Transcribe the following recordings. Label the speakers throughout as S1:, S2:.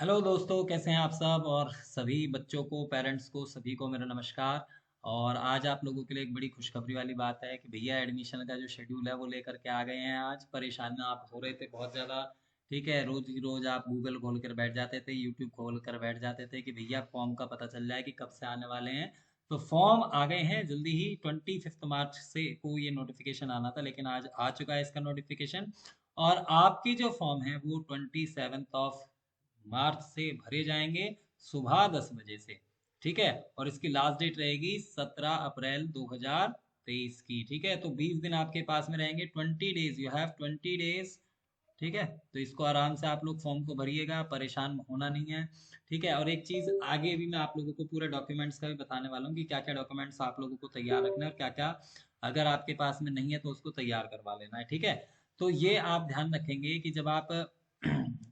S1: Hello दोस्तों, कैसे हैं आप सब। और सभी बच्चों को, पेरेंट्स को, सभी को मेरा नमस्कार। और आज आप लोगों के लिए एक बड़ी खुशखबरी वाली बात है कि भैया एडमिशन का जो शेड्यूल है वो लेकर के आ गए हैं। आज परेशान आप हो रहे थे बहुत ज़्यादा। ठीक है, रोज ही रोज आप गूगल खोल कर बैठ जाते थे, यूट्यूब खोल कर बैठ जाते थे कि भैया फॉर्म का पता चल जाए कि कब से आने वाले हैं। तो फॉर्म आ गए हैं जल्दी ही। 25 मार्च से को ये नोटिफिकेशन आना था, लेकिन आज आ चुका है इसका नोटिफिकेशन। और आपकी जो फॉर्म है वो 27 मार्च से भरे जाएंगे, सुबह 10 बजे से। ठीक है। और इसकी लास्ट डेट रहेगी 17 अप्रैल 2023 की। ठीक है, तो 20 दिन आपके पास में रहेंगे। 20 डेज, यू हैव 20 डेज। ठीक है, तो इसको आराम से आप लोग फॉर्म को भरिएगा, परेशान होना नहीं है। ठीक है। और एक चीज आगे भी मैं आप लोगों को पूरा डॉक्यूमेंट्स का भी बताने वाला हूँ कि क्या क्या डॉक्यूमेंट्स आप लोगों को तैयार रखना है और क्या क्या अगर आपके पास में नहीं है तो उसको तैयार करवा लेना है। ठीक है। तो ये आप ध्यान रखेंगे कि जब आप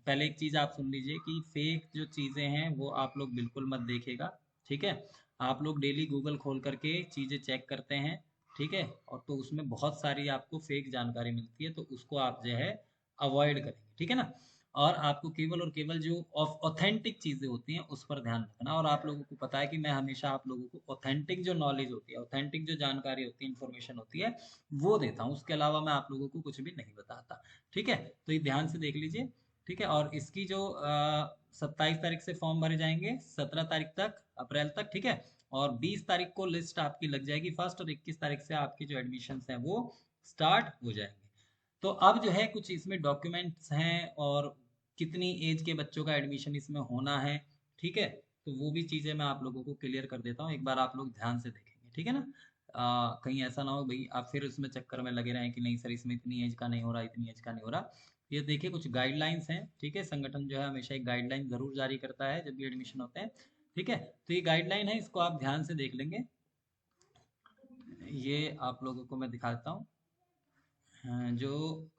S1: पहले एक चीज आप सुन लीजिए कि फेक जो चीजें हैं वो आप लोग बिल्कुल मत देखिएगा। ठीक है। आप लोग डेली गूगल खोल करके चीजें चेक करते हैं। ठीक है। और तो उसमें बहुत सारी आपको फेक जानकारी मिलती है, तो उसको आप जो है अवॉइड करेंगे। ठीक है ना। और आपको केवल और केवल जो ऑथेंटिक चीजें होती हैं उस पर ध्यान रखना। और आप लोगों को पता है कि मैं हमेशा आप लोगों को ऑथेंटिक जो नॉलेज होती है, ऑथेंटिक जो जानकारी होती है, इंफॉर्मेशन होती है, वो देता हूँ। उसके अलावा मैं आप लोगों को कुछ भी नहीं बताता। ठीक है। तो ये ध्यान से देख लीजिए। ठीक है। और इसकी जो 27 तारीख से फॉर्म भरे जाएंगे, 17 तारीख तक, अप्रैल तक। ठीक है। और 20 तारीख को लिस्ट आपकी लग जाएगी फर्स्ट, और 21 तारीख से आपके जो एडमिशन हैं वो स्टार्ट हो जाएंगे। तो अब जो है कुछ इसमें डॉक्यूमेंट्स हैं और कितनी एज के बच्चों का एडमिशन इसमें होना है। ठीक है। तो वो भी चीज़ें मैं आप लोगों को क्लियर कर देता हूँ, एक बार आप लोग ध्यान से देखेंगे। ठीक है ना। कहीं ऐसा ना हो भाई आप फिर उसमें चक्कर में लगे रहें कि नहीं सर इसमें इतनी एज का नहीं हो रहा, इतनी एज का नहीं हो रहा। ये देखिए कुछ गाइडलाइंस हैं। ठीक है, संगठन जो है हमेशा एक गाइडलाइन जरूर जारी करता है जब भी एडमिशन होते हैं। ठीक है। तो ये गाइडलाइन है, इसको आप ध्यान से देख लेंगे। ये आप लोगों को मैं दिखा देता हूँ। जो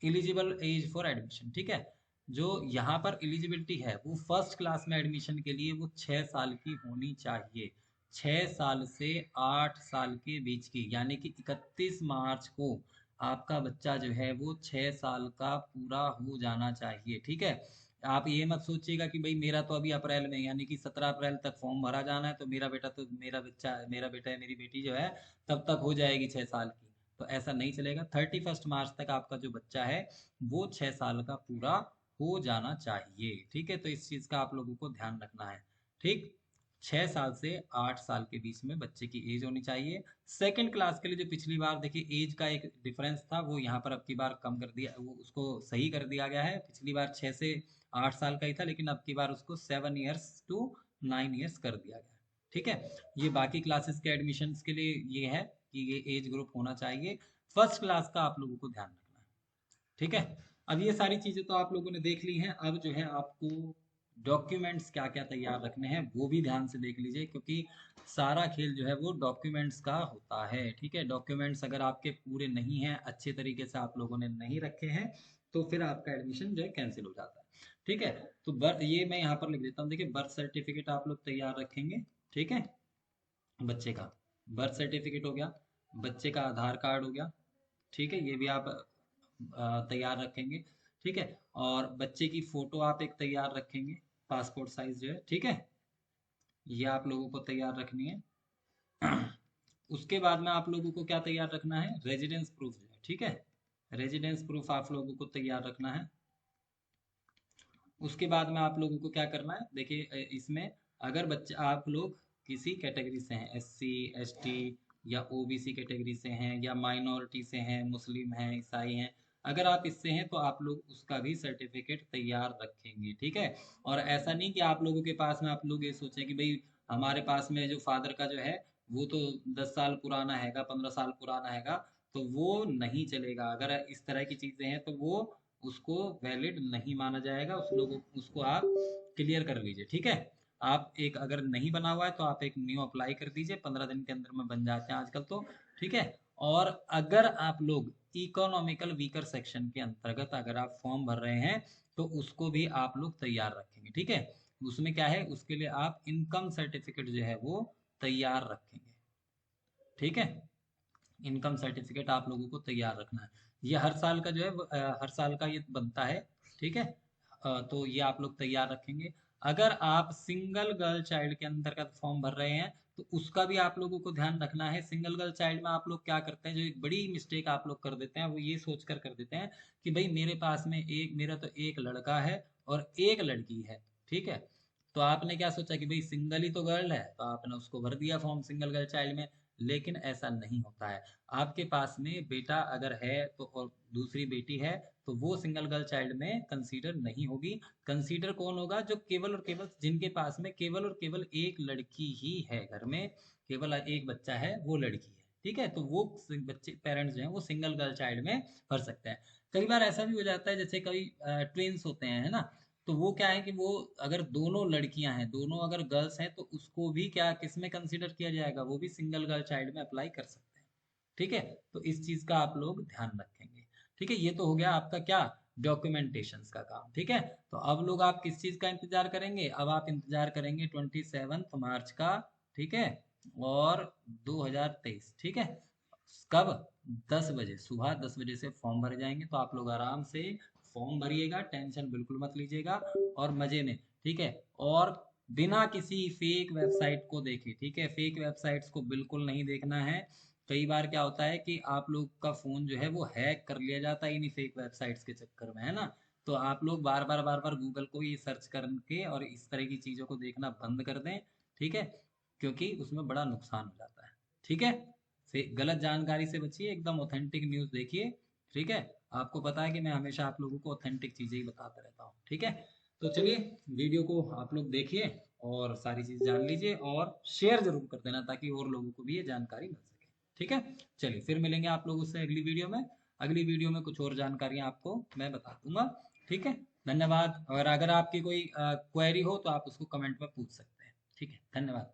S1: एलिजिबल एज फॉर एडमिशन। ठीक है। जो यहाँ पर एलिजिबिलिटी है वो फर्स्ट क्लास में एडमिशन के लिए वो 6 साल की होनी चाहिए। 6 साल से 8 साल के बीच की, यानी कि 31 मार्च को आपका बच्चा जो है वो 6 साल का पूरा हो जाना चाहिए। ठीक है। आप ये मत सोचिएगा कि भाई मेरा तो अभी अप्रैल में, यानी कि 17 अप्रैल तक फॉर्म भरा जाना है, तो मेरा बेटा, तो मेरा बच्चा, मेरा बेटा है, मेरी बेटी जो है तब तक हो जाएगी 6 साल की। तो ऐसा नहीं चलेगा। 31 मार्च तक आपका जो बच्चा है वो 6 साल का पूरा हो जाना चाहिए। ठीक है। तो इस चीज का आप लोगों को ध्यान रखना है। ठीक। 6 साल से 8 साल के बीच में बच्चे की एज होनी चाहिए। सेकंड क्लास के लिए जो पिछली बार देखिए एज का एक डिफरेंस था, वो यहाँ पर अब की बार कम कर दिया, वो उसको सही कर दिया गया है। पिछली बार 6 से 8 साल का ही था, लेकिन अब की बार उसको 7 ईयर्स टू 9 ईयर्स कर दिया गया है। ठीक है। ये बाकी क्लासेस के एडमिशन्स के लिए ये है कि ये एज ग्रुप होना चाहिए। फर्स्ट क्लास का आप लोगों को ध्यान रखना है। ठीक है। अब ये सारी चीजें तो आप लोगों ने देख ली हैं। अब जो है आपको डॉक्यूमेंट्स क्या क्या तैयार रखने हैं वो भी ध्यान से देख लीजिए, क्योंकि सारा खेल जो है वो डॉक्यूमेंट्स का होता है। ठीक है। डॉक्यूमेंट्स अगर आपके पूरे नहीं हैं, अच्छे तरीके से आप लोगों ने नहीं रखे हैं, तो फिर आपका एडमिशन जो है कैंसिल हो जाता है। ठीक है। तो ये मैं यहाँ पर लिख देता हूँ। देखिए, बर्थ सर्टिफिकेट आप लोग तैयार रखेंगे। ठीक है। बच्चे का बर्थ सर्टिफिकेट हो गया, बच्चे का आधार कार्ड हो गया। ठीक है, ये भी आप तैयार रखेंगे। ठीक है। और बच्चे की फोटो आप एक तैयार रखेंगे, पासपोर्ट साइज जो है। ठीक है। ये आप लोगों को तैयार रखनी है। उसके बाद में आप लोगों को क्या तैयार रखना है, रेजिडेंस प्रूफ जो है। ठीक है। रेजिडेंस प्रूफ आप लोगों को तैयार रखना है। उसके बाद में आप लोगों को क्या करना है, देखिए इसमें अगर बच्चे आप लोग किसी कैटेगरी से हैं, SC ST या OBC कैटेगरी से हैं, या माइनॉरिटी से हैं, मुस्लिम हैं, ईसाई हैं, अगर आप इससे हैं तो आप लोग उसका भी सर्टिफिकेट तैयार रखेंगे। ठीक है। और ऐसा नहीं कि आप लोगों के पास में आप लोग ये सोचें कि भाई हमारे पास में जो फादर का जो है वो तो 10 साल पुराना हैगा, 15 साल पुराना हैगा, तो वो नहीं चलेगा। अगर इस तरह की चीजें हैं तो वो उसको वैलिड नहीं माना जाएगा। उसको आप क्लियर कर लीजिए। ठीक है। आप एक, अगर नहीं बना हुआ है तो आप एक न्यू अप्लाई कर दीजिए, 15 दिन के अंदर में बन जाते हैं आजकल तो। ठीक है। और अगर आप लोग इकोनॉमिकल वीकर सेक्शन के अंतर्गत अगर आप फॉर्म भर रहे हैं तो उसको भी आप लोग तैयार रखेंगे। ठीक है। उसमें क्या है, उसके लिए आप इनकम सर्टिफिकेट जो है वो तैयार रखेंगे। ठीक है। इनकम सर्टिफिकेट आप लोगों को तैयार रखना है। ये हर साल का जो है हर साल का ये बनता है। ठीक है। तो ये आप लोग तैयार रखेंगे। अगर आप सिंगल गर्ल चाइल्ड के अंतर्गत फॉर्म भर रहे हैं तो उसका भी आप लोगों को ध्यान रखना है। सिंगल गर्ल चाइल्ड में आप लोग क्या करते हैं, जो एक बड़ी मिस्टेक आप लोग कर देते हैं वो ये सोच कर देते हैं कि भाई मेरे पास में मेरा तो एक लड़का है और एक लड़की है, ठीक है। तो आपने क्या सोचा कि भाई सिंगल ही तो गर्ल है, तो आपने उसको भर दिया फॉर्म सिंगल गर्ल चाइल्ड में। लेकिन ऐसा नहीं होता है। आपके पास में बेटा अगर है तो और दूसरी बेटी है तो वो सिंगल गर्ल चाइल्ड में कंसीडर नहीं होगी। कंसीडर कौन होगा, जो केवल और केवल जिनके पास में केवल और केवल एक लड़की ही है, घर में केवल एक बच्चा है, वो लड़की है, ठीक है। तो वो बच्चे पेरेंट्स जो हैं वो सिंगल गर्ल चाइल्ड में भर सकते हैं। कई बार ऐसा भी हो जाता है, जैसे कई ट्विंस होते हैं, है ना। तो वो क्या है कि वो अगर दोनों लड़कियां हैं, दोनों अगर गर्ल्स हैं, तो उसको भी क्या किस में कंसीडर किया जाएगा, वो भी सिंगल गर्ल चाइल्ड में अप्लाई कर सकते हैं, ठीक है। तो इस चीज का आप लोग ध्यान रखेंगे, ठीक है। ये तो हो गया आपका क्या, डॉक्यूमेंटेशन का काम, ठीक है। तो अब लोग आप किस चीज का इंतजार करेंगे, अब आप इंतजार करेंगे 27 मार्च का, ठीक है, और 2023, ठीक है। कब, 10 बजे, सुबह 10 बजे से फॉर्म भरे जाएंगे। तो आप लोग आराम से फॉर्म भरिएगा, टेंशन बिल्कुल मत लीजिएगा, और मजे में, ठीक है। और बिना किसी फेक वेबसाइट को देखे, ठीक है, फेक वेबसाइट्स को बिल्कुल नहीं देखना है। कई बार क्या होता है कि आप लोग का फोन जो है वो हैक कर लिया जाता है इन्हीं फेक वेबसाइट्स के चक्कर में, है ना। तो आप लोग बार बार गूगल को ये सर्च करके और इस तरह की चीजों को देखना बंद कर दें, ठीक है, क्योंकि उसमें बड़ा नुकसान हो जाता है, ठीक है। गलत जानकारी से बचिए, एकदम ऑथेंटिक न्यूज़ देखिए, ठीक है। आपको पता है कि मैं हमेशा आप लोगों को ऑथेंटिक चीज़ें ही बताता रहता हूँ, ठीक है। तो चलिए, वीडियो को आप लोग देखिए और सारी चीज़ जान लीजिए, और शेयर जरूर कर देना ताकि और लोगों को भी ये जानकारी मिल सके, ठीक है। चलिए, फिर मिलेंगे आप लोगों से अगली वीडियो में। अगली वीडियो में कुछ और जानकारियाँ आपको मैं बता दूंगा, ठीक है। धन्यवाद। और अगर आपकी कोई क्वेरी हो तो आप उसको कमेंट में पूछ सकते हैं, ठीक है। धन्यवाद।